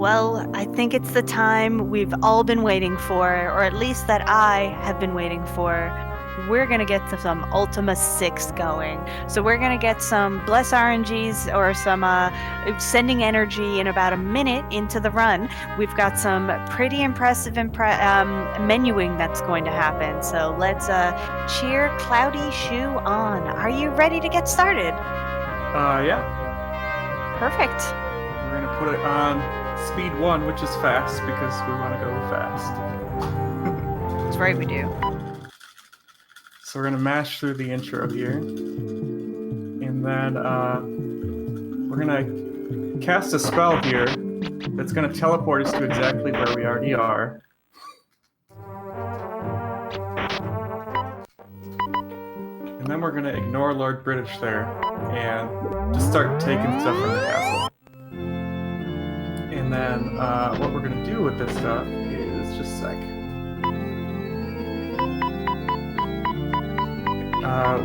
Well, I think it's the time we've all been waiting for, or at least that I have been waiting for. We're going to get some Ultima 6 going. So we're going to get some Bless RNGs or some sending energy in about a minute into the run. We've got some pretty impressive menuing that's going to happen. So let's cheer Cloudy Shoe on. Are you ready to get started? Yeah. Perfect. We're gonna put it on speed 1, which is fast, because we want to go fast. That's right, we do. So we're gonna mash through the intro here. And then we're gonna cast a spell here that's gonna teleport us to exactly where we already are. And then we're gonna ignore Lord British there and just start taking stuff from the castle. And then what we're gonna do with this stuff is just a sec.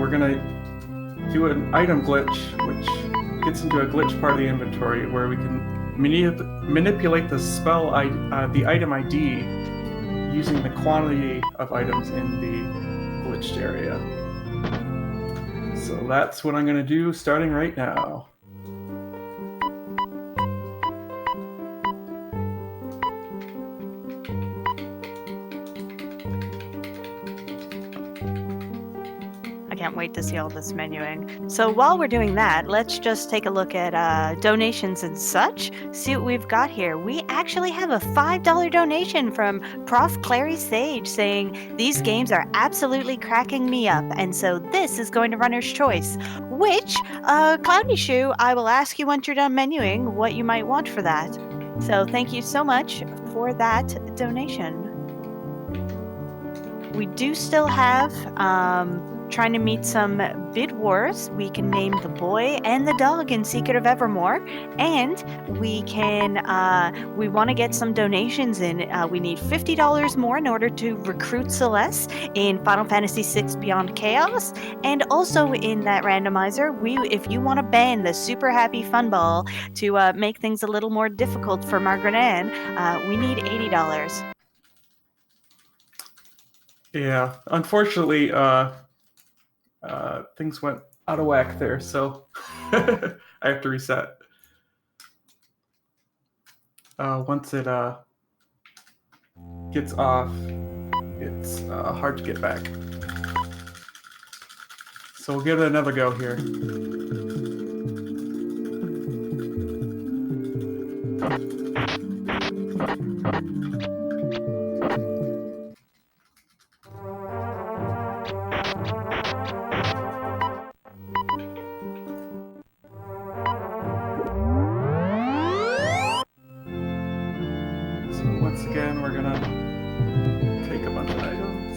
We're gonna do an item glitch, which gets into a glitch part of the inventory where we can manipulate the spell, the item ID, using the quantity of items in the glitched area. So that's what I'm gonna do starting right now. I can't wait to see all this menuing. So while we're doing that, let's just take a look at donations and such, see what we've got here. We actually have a $5 donation from Prof. Clary Sage saying, "These games are absolutely cracking me up, and so this is going to Runner's Choice." Which, Cloudy Shoe, I will ask you once you're done menuing what you might want for that. So thank you so much for that donation. We do still have trying to meet some bid wars. We can name the boy and the dog in Secret of Evermore, and we can we want to get some donations in. We need $50 more in order to recruit Celeste in Final Fantasy VI Beyond Chaos, and also in that randomizer, if you want to ban the Super Happy Fun Ball to make things a little more difficult for Margaret Ann, we need $80. Yeah, unfortunately, things went out of whack there, so I have to reset. Once it gets off, it's hard to get back. So we'll give it another go here. Once again, we're gonna take a bunch of items.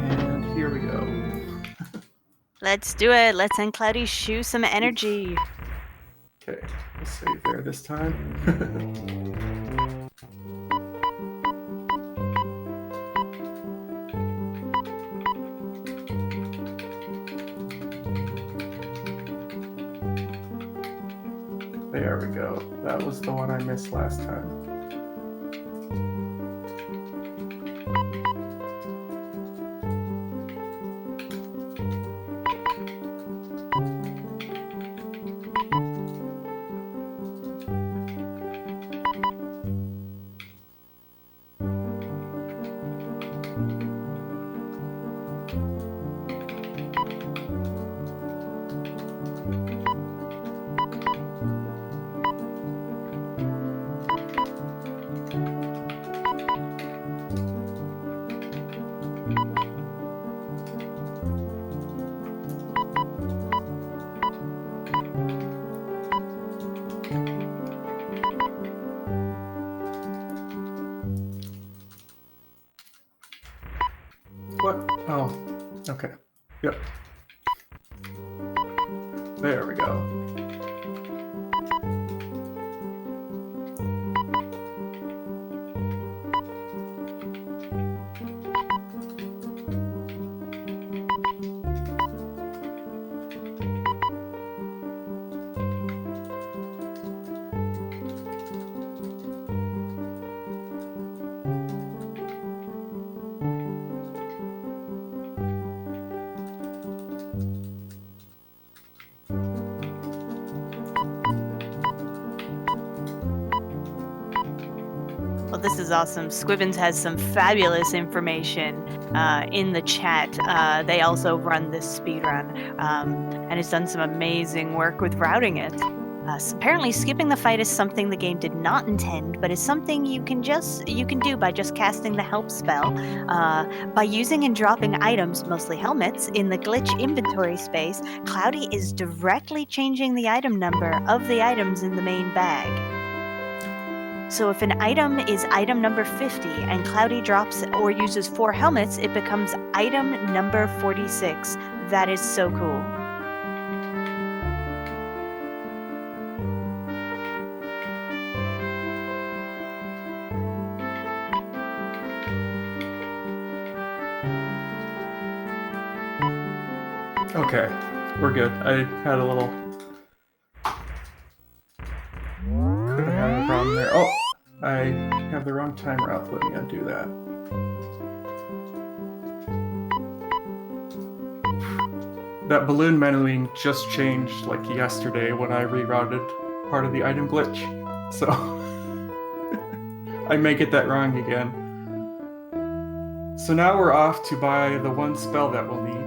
And here we go. Let's do it. Let's send Cloudy Shoe some energy. Okay, we'll save there this time. There we go. That was the one I missed last time. What? Oh, okay. Yep. There we go. Well, this is awesome. Squibbins has some fabulous information in the chat. They also run this speedrun and has done some amazing work with routing it. Apparently, skipping the fight is something the game did not intend, but is something you can do by just casting the help spell. By using and dropping items, mostly helmets, in the glitch inventory space, Cloudy is directly changing the item number of the items in the main bag. So if an item is item number 50 and Cloudy drops or uses 4 helmets, it becomes item number 46. That is so cool. Okay, we're good. I had a little... Could have had a problem there. Oh, I have the wrong timer up. Let me undo that. That balloon menuing just changed like yesterday when I rerouted part of the item glitch. So I may get that wrong again. So now we're off to buy the one spell that we'll need.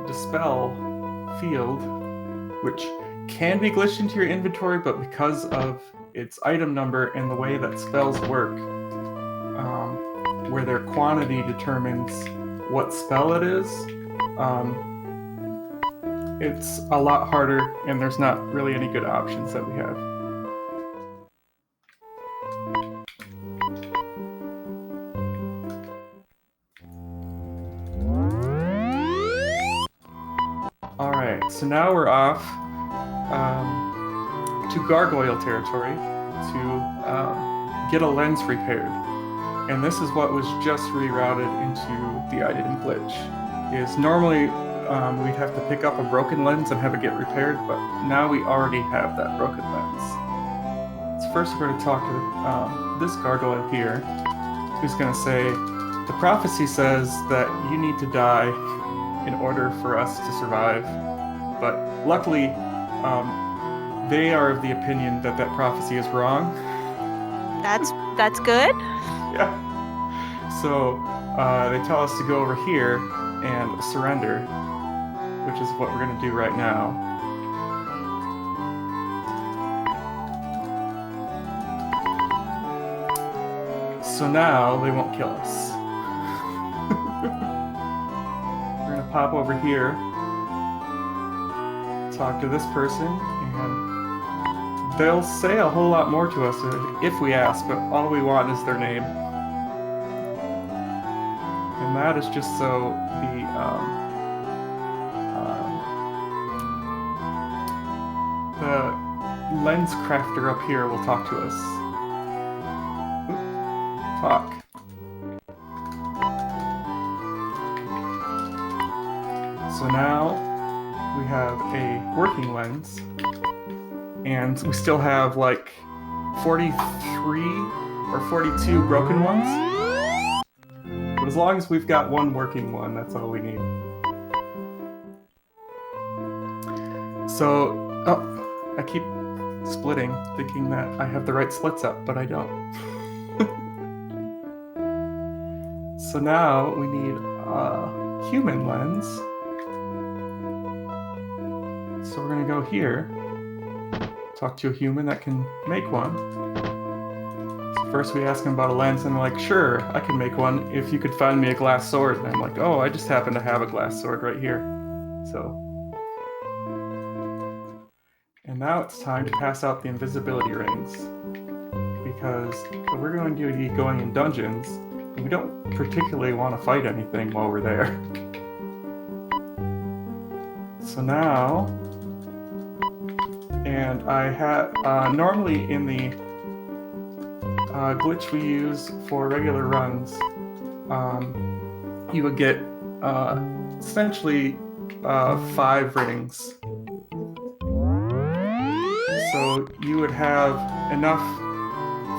Dispel Field, which can be glitched into your inventory, but because of its item number and the way that spells work, where their quantity determines what spell it is, it's a lot harder, and there's not really any good options that we have. Alright, so now we're off to Gargoyle territory to get a lens repaired. And this is what was just rerouted into the item glitch. Is normally we'd have to pick up a broken lens and have it get repaired, but now we already have that broken lens. So first we're going to talk to this gargoyle here, who's going to say, the prophecy says that you need to die in order for us to survive, but luckily they are of the opinion that that prophecy is wrong. That's good. Yeah. So they tell us to go over here and surrender, which is what we're going to do right now. So now they won't kill us. We're going to pop over here, talk to this person, and they'll say a whole lot more to us if we ask, but all we want is their name. And that is just so the lens crafter up here will talk to us. Talk. So now we have a working lens, and we still have like 43 or 42 broken ones. But as long as we've got one working one, that's all we need. So, I keep splitting, thinking that I have the right slits up, but I don't. So now we need a human lens. So we're gonna go here, talk to a human that can make one. So first we ask him about a lens, and they're like, sure, I can make one if you could find me a glass sword. And I'm like, oh, I just happen to have a glass sword right here. So, and now it's time to pass out the invisibility rings, because we're going to be going in dungeons, and we don't particularly want to fight anything while we're there. So now, and I had, normally in the glitch we use for regular runs, you would get essentially 5 rings. So you would have enough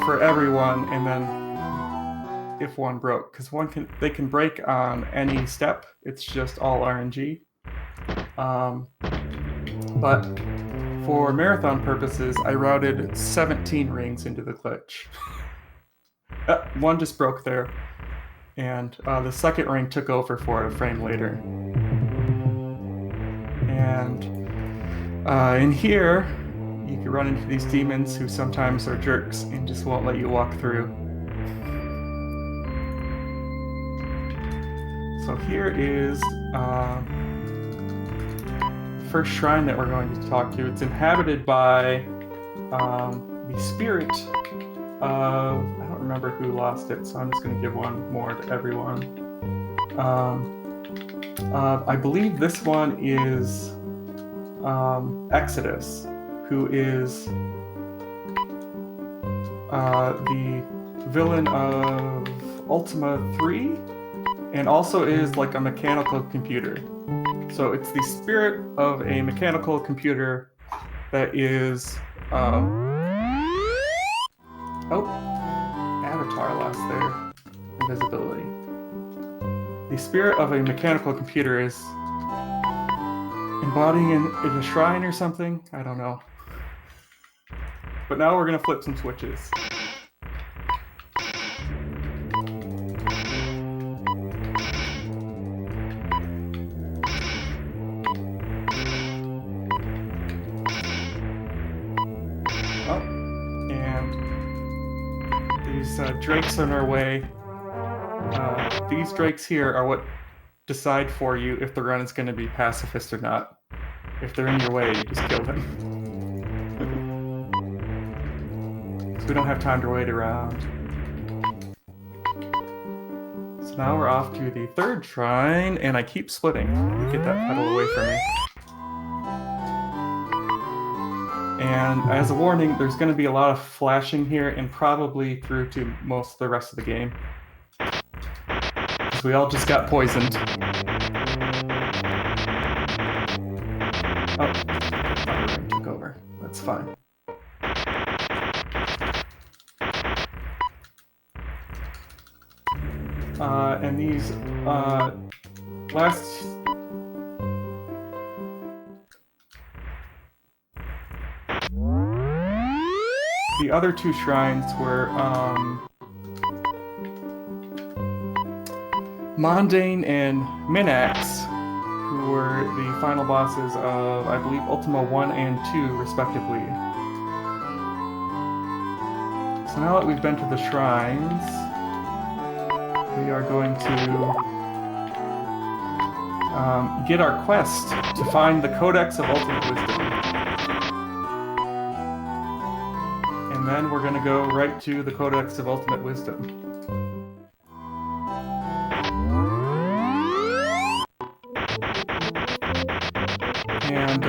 for everyone, and then if one broke, because they can break on any step. It's just all RNG. But for marathon purposes, I routed 17 rings into the glitch. One just broke there, and the second ring took over for a frame later. And in here, you can run into these demons who sometimes are jerks and just won't let you walk through. So here is the first shrine that we're going to talk to. It's inhabited by the spirit of... I don't remember who lost it, so I'm just going to give one more to everyone. I believe this one is Exodus, who is the villain of Ultima 3, and also is like a mechanical computer. So it's the spirit of a mechanical computer that is... Avatar lost their invisibility. The spirit of a mechanical computer is embodying in a shrine or something? I don't know. But now we're going to flip some switches. Drakes on our way. These drakes here are what decide for you if the run is going to be pacifist or not. If they're in your way, you just kill them. So we don't have time to wait around. So now we're off to the third shrine, and I keep splitting. Get that pedal away from me. And as a warning, there's going to be a lot of flashing here and probably through to most of the rest of the game. Because we all just got poisoned. Oh, fire ring took over. That's fine. And these last... The other two shrines were Mondane and Minax, who were the final bosses of, I believe, Ultima 1 and 2, respectively. So now that we've been to the shrines, we are going to get our quest to find the Codex of Ultimate Wisdom. And then we're going to go right to the Codex of Ultimate Wisdom. And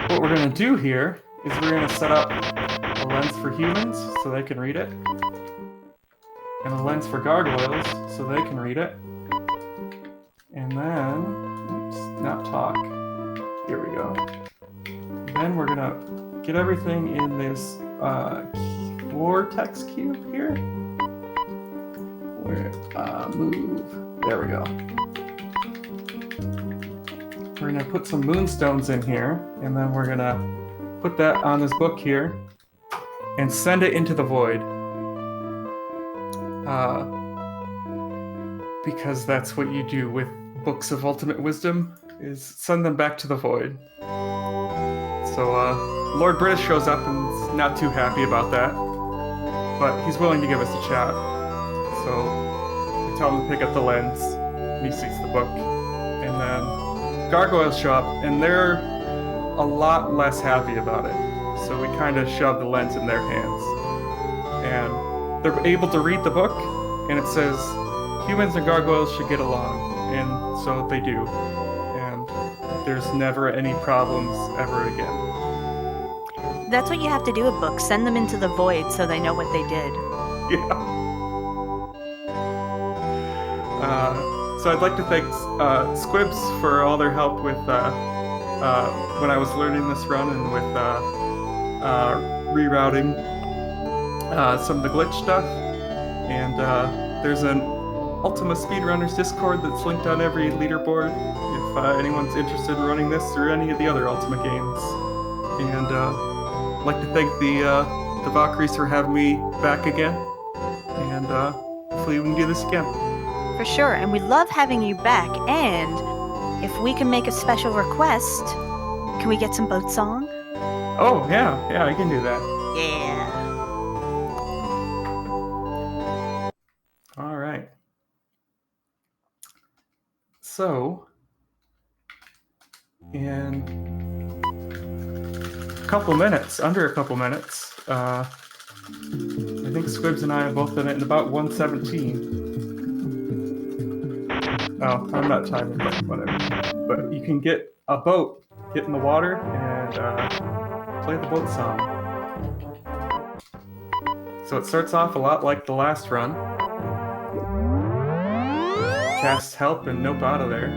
what we're going to do here is we're going to set up a lens for humans so they can read it, and a lens for gargoyles so they can read it. And then, oops, not talk. Here we go. Then we're going to get everything in this vortex cube here. Where move. There we go. We're gonna put some moonstones in here, and then we're gonna put that on this book here and send it into the void. Because that's what you do with books of ultimate wisdom, is send them back to the void. So Lord British shows up and is not too happy about that, but he's willing to give us a chat. So we tell him to pick up the lens, and he sees the book. And then gargoyles show up, and they're a lot less happy about it. So we kind of shove the lens in their hands. And they're able to read the book, and it says, humans and gargoyles should get along. And so they do. And there's never any problems ever again. That's what you have to do with books. Send them into the void so they know what they did. Yeah. So I'd like to thank Squibs for all their help with when I was learning this run and with rerouting some of the glitch stuff. And there's an Ultima Speedrunners Discord that's linked on every leaderboard if anyone's interested in running this or any of the other Ultima games. And I'd like to thank the Valkyries for having me back again. and hopefully we can do this again. For sure, and we love having you back. And if we can make a special request, can we get some boat song? Oh, yeah, I can do that. Yeah. All right. So, in a couple minutes, under a couple minutes, I think Squibs and I have both done it in about 1:17. Oh, I'm not timing, but whatever. But you can get a boat, get in the water, and play the boat song. So it starts off a lot like the last run. Cast help and nope out of there.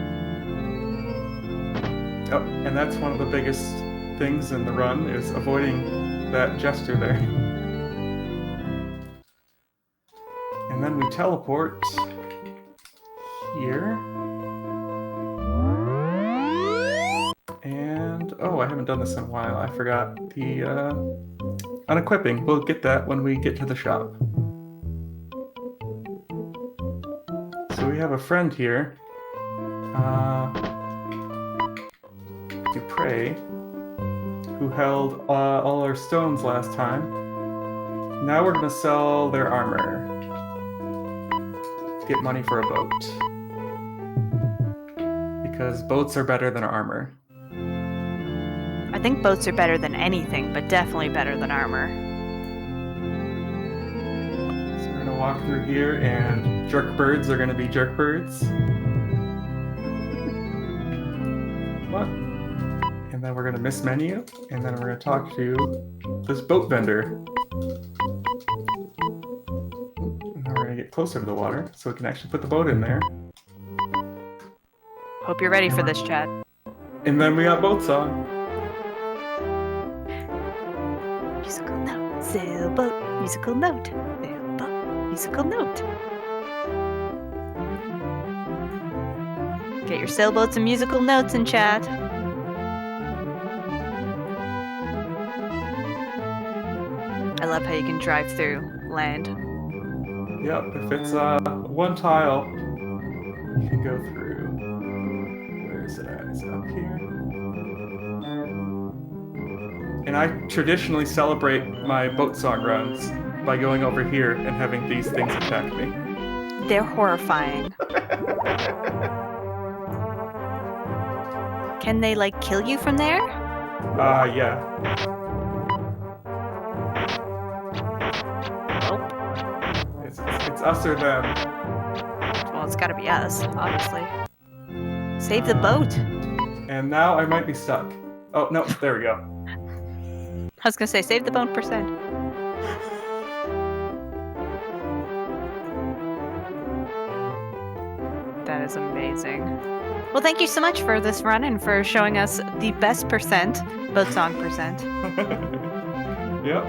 Oh, and that's one of the biggest things in the run is avoiding that gesture there. And then we teleport here. And oh, I haven't done this in a while. I forgot the unequipping. We'll get that when we get to the shop. So we have a friend here, Dupre, who held all our stones last time. Now we're gonna sell their armor to get money for a boat. Because boats are better than armor. I think boats are better than anything, but definitely better than armor. So we're gonna walk through here, and jerk birds are gonna be jerk birds. What? And then we're gonna miss menu, and then we're gonna talk to this boat vendor. And then we're gonna get closer to the water, so we can actually put the boat in there. Hope you're ready for this, Chad. And then we got boat song. Musical note, sailboat, musical note, sailboat, musical note. Get your sailboats and musical notes in chat. I love how you can drive through land. Yep, if it's one tile, you can go through. Where is it at? Is it up here? And I traditionally celebrate my boat song runs by going over here and having these things attack me. They're horrifying. Can they, like, kill you from there? Yeah. Nope. It's us or them. Well, it's gotta be us, obviously. Save the boat. And now I might be stuck. Oh, no, there we go. I was gonna say, save the boat %. That is amazing. Well, thank you so much for this run and for showing us the best % boat song %. Yep.